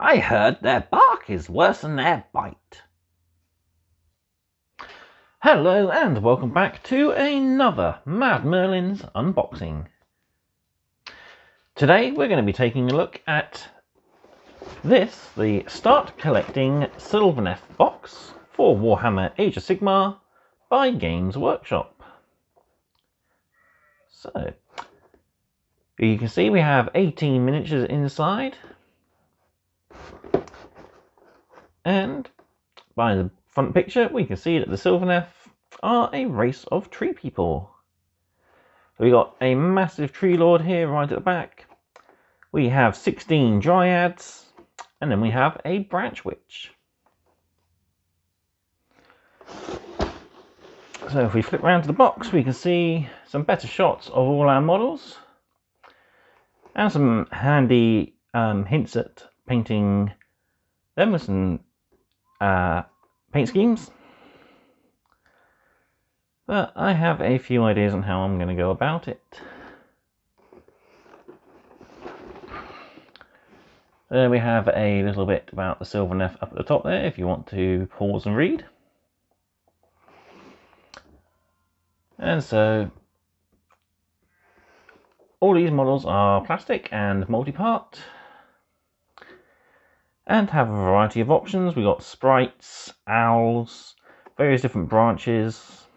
I heard their bark is worse than their bite. Hello and welcome back to another Mad Merlins unboxing. Today we're going to be taking a look at this, the Start Collecting Sylvaneth box for Warhammer Age of Sigmar by Games Workshop. So, you can see we have 18 miniatures inside. And by the front picture, we can see that the Sylvaneth are a race of tree people. We got a massive tree lord here right at the back. We have 16 dryads, and then we have a branch witch. So if we flip around to the box, we can see some better shots of all our models and some handy hints at painting them with some paint schemes. But I have a few ideas on how I'm going to go about it. There we have a little bit about the Sylvaneth up at the top there if you want to pause and read. And so all these models are plastic and multi-part and have a variety of options. We've got sprites, owls, various different branches.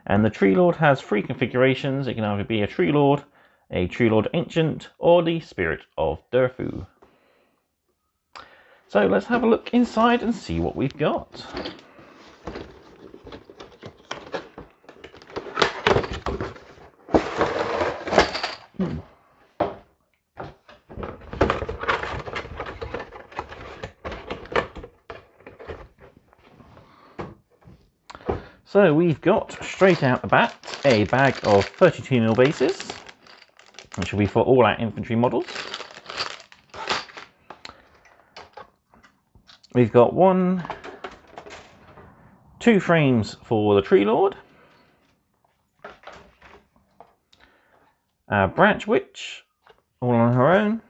And the Tree Lord has 3 configurations. It can either be a Tree Lord Ancient, or the Spirit of Durfu. So let's have a look inside and see what we've got. So we've got, straight out the bat, a bag of 32mm bases, which will be for all our infantry models. We've got 2 frames for the Tree Lord, a Branch Witch, all on her own,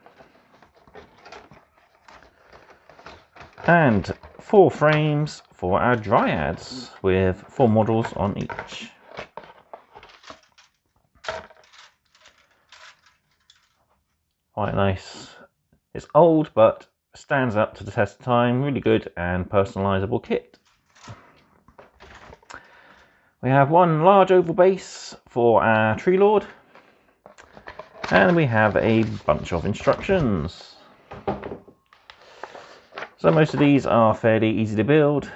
and 4 frames for our Dryads, with 4 models on each. Quite nice. It's old, but stands up to the test of time. Really good and personalisable kit. We have 1 large oval base for our Tree Lord, and we have a bunch of instructions. So most of these are fairly easy to build.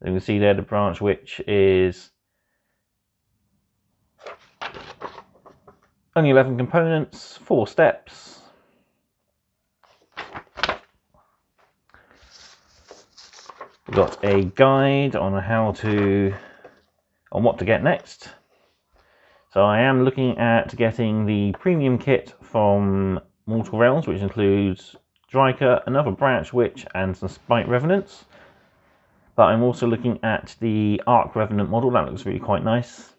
You can see there the Branch Witch is only 11 components, 4 steps. We've got a guide on what to get next. So I am looking at getting the premium kit from Mortal Realms, which includes Dryker, another Branch Witch, and some Spite Revenants. But I'm also looking at the Arc Revenant model. That looks really quite nice.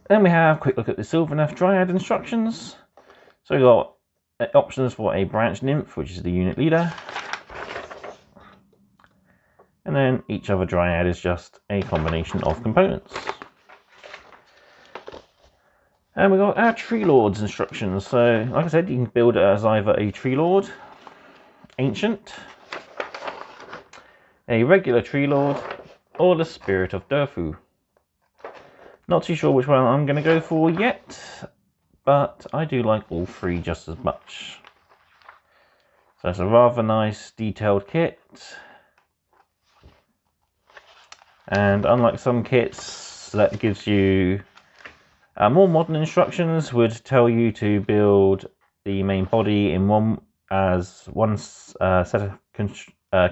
Then we have a quick look at the Sylvaneth Triad Instructions. So we've got options for a Branch Nymph, which is the unit leader. And then each other Dryad is just a combination of components. And we've got our Tree Lord's instructions. So, like I said, you can build it as either a Tree Lord Ancient, a regular Tree Lord, or the Spirit of Durfu. Not too sure which one I'm going to go for yet, but I do like all 3 just as much. So it's a rather nice detailed kit. And unlike some kits that gives you more modern instructions, would tell you to build the main body in one set of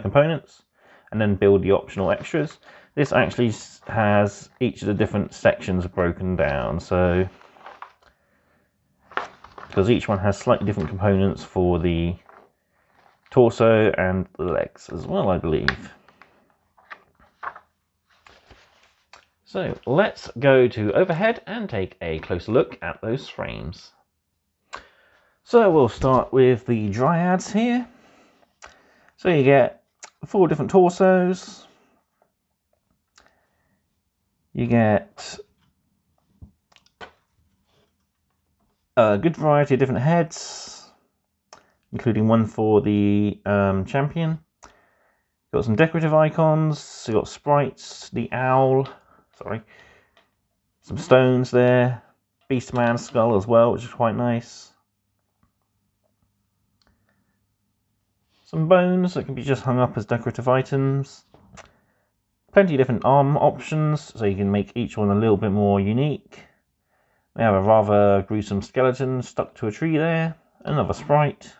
components and then build the optional extras. This actually has each of the different sections broken down, so because each one has slightly different components for the torso and the legs as well, I believe. So let's go to overhead and take a closer look at those frames. So we'll start with the Dryads here. So you get 4 different torsos. You get a good variety of different heads, including one for the champion. Got some decorative icons. You got sprites, the owl, some stones there, Beastman skull as well, which is quite nice. Some bones that can be just hung up as decorative items. Plenty of different arm options, so you can make each one a little bit more unique. We have a rather gruesome skeleton stuck to a tree there, another sprite,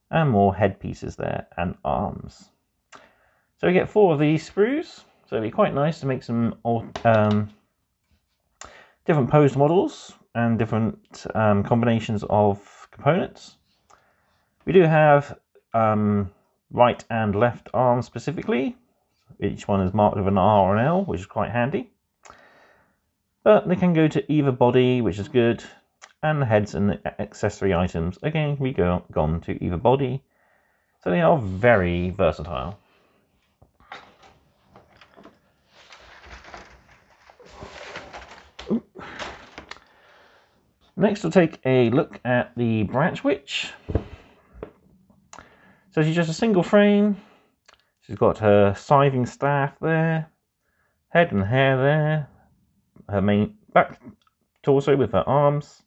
and more headpieces there, and arms. So we get 4 of these sprues, so it'd be quite nice to make some different posed models and different combinations of components. We do have right and left arms specifically. Each one is marked with an R or an L, which is quite handy. But they can go to either body, which is good, and the heads and the accessory items again can be gone to either body. So they are very versatile. Next we'll take a look at the Branch Witch. So she's just a single frame. She's got her scything staff there, head and hair there, her main back torso with her arms,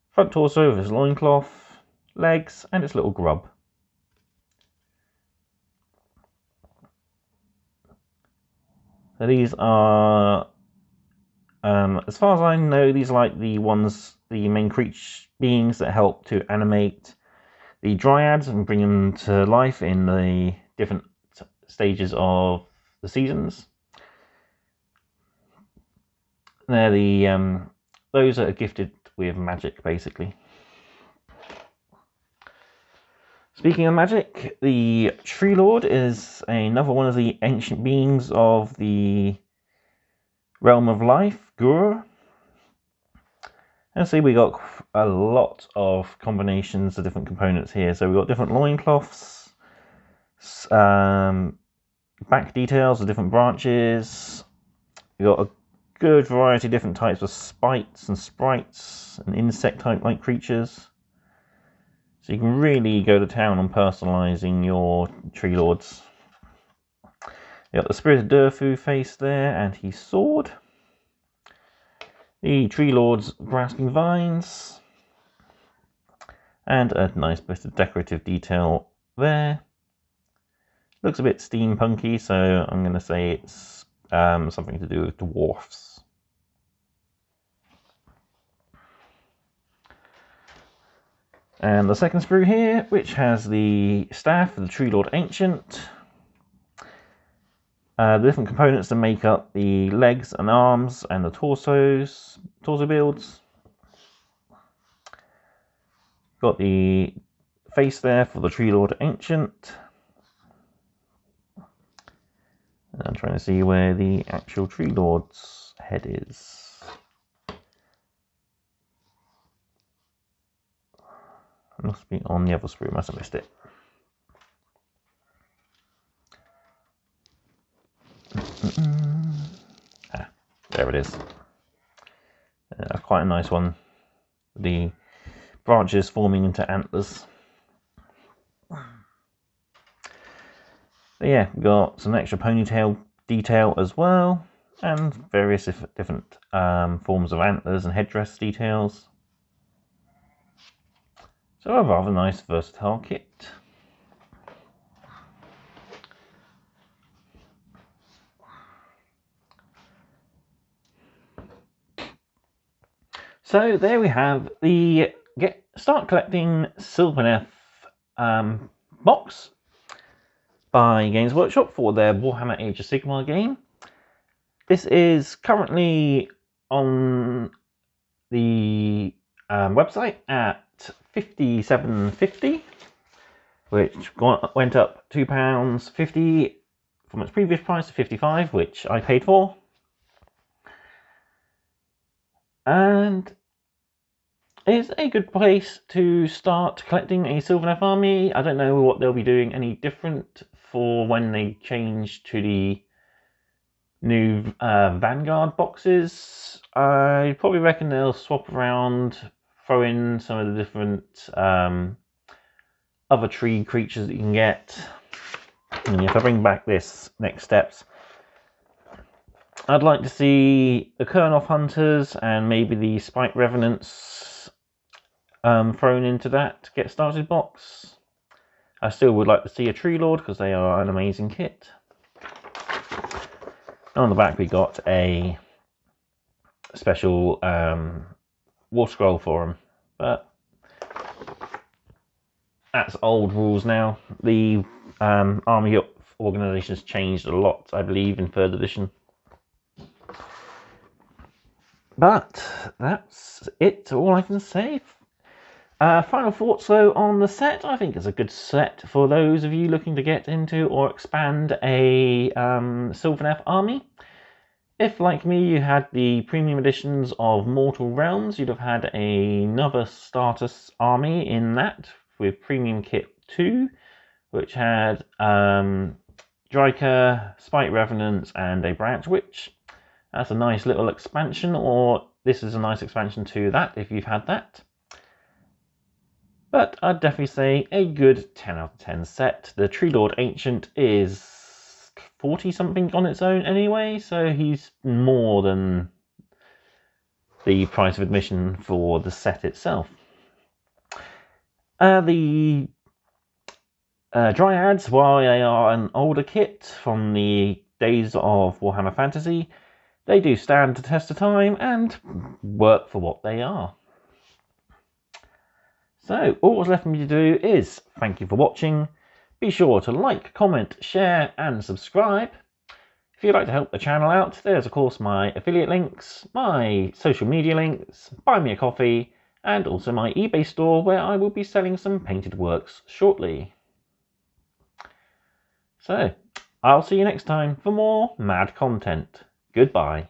front torso with his loincloth, legs, and its little grub. So these are, as far as I know, these are like the main creature beings that help to animate the Dryads and bring them to life in the different stages of the seasons. They're the those that are gifted with magic, basically. Speaking of magic, the Tree Lord is another one of the ancient beings of the realm of life, Gur. And see, we got a lot of combinations of different components here. So we've got different loincloths, back details of different branches. We've got a good variety of different types of spites and sprites and insect type like creatures. So you can really go to town on personalising your Tree Lords. You got the Spirit of Durfu face there and his sword. The Tree Lord's grasping vines. And a nice bit of decorative detail there. Looks a bit steampunky, so I'm going to say it's something to do with dwarfs. And the second sprue here, which has the staff of the Tree Lord Ancient. The different components to make up the legs and arms and the torso builds. Got the face there for the Tree Lord Ancient. And I'm trying to see where the actual Tree Lord's head is. It must be on the other sprue, I must have missed it. Ah, there it is. Quite a nice one. The branches forming into antlers. But yeah, we've got some extra ponytail detail as well, and various different forms of antlers and headdress details. So a rather nice versatile kit. So there we have the Start Collecting Sylvaneth box by Games Workshop for their Warhammer Age of Sigmar game. This is currently on the website at £57.50, which went up £2.50 from its previous price of £55, which I paid for. And is a good place to start collecting a Sylvaneth army. I don't know what they'll be doing any different for when they change to the new Vanguard boxes. I probably reckon they'll swap around, throw in some of the different other tree creatures that you can get. And if I bring back this next steps, I'd like to see the Kurnoth Hunters and maybe the Spike Revenants thrown into that Get Started box. I still would like to see a Tree Lord because they are an amazing kit. On the back we got a special War Scroll for them, but that's old rules now. The army organization has changed a lot, I believe, in 3rd edition. But that's it, all I can say. Final thoughts though on the set. I think it's a good set for those of you looking to get into or expand a Sylvaneth army. If, like me, you had the premium editions of Mortal Realms, you'd have had another starter army in that with Premium Kit 2, which had Dryker, Spike Revenants, and a Branch Witch. That's a nice little expansion, or this is a nice expansion to that if you've had that. But I'd definitely say a good 10 out of 10 set. The Tree Lord Ancient is 40 something on its own anyway, so he's more than the price of admission for the set itself. The Dryads, while they are an older kit from the days of Warhammer Fantasy, they do stand the test of time and work for what they are. So all that's left for me to do is thank you for watching. Be sure to like, comment, share and subscribe. If you'd like to help the channel out, there's of course my affiliate links, my social media links, buy me a coffee, and also my eBay store where I will be selling some painted works shortly. So, I'll see you next time for more mad content. Goodbye.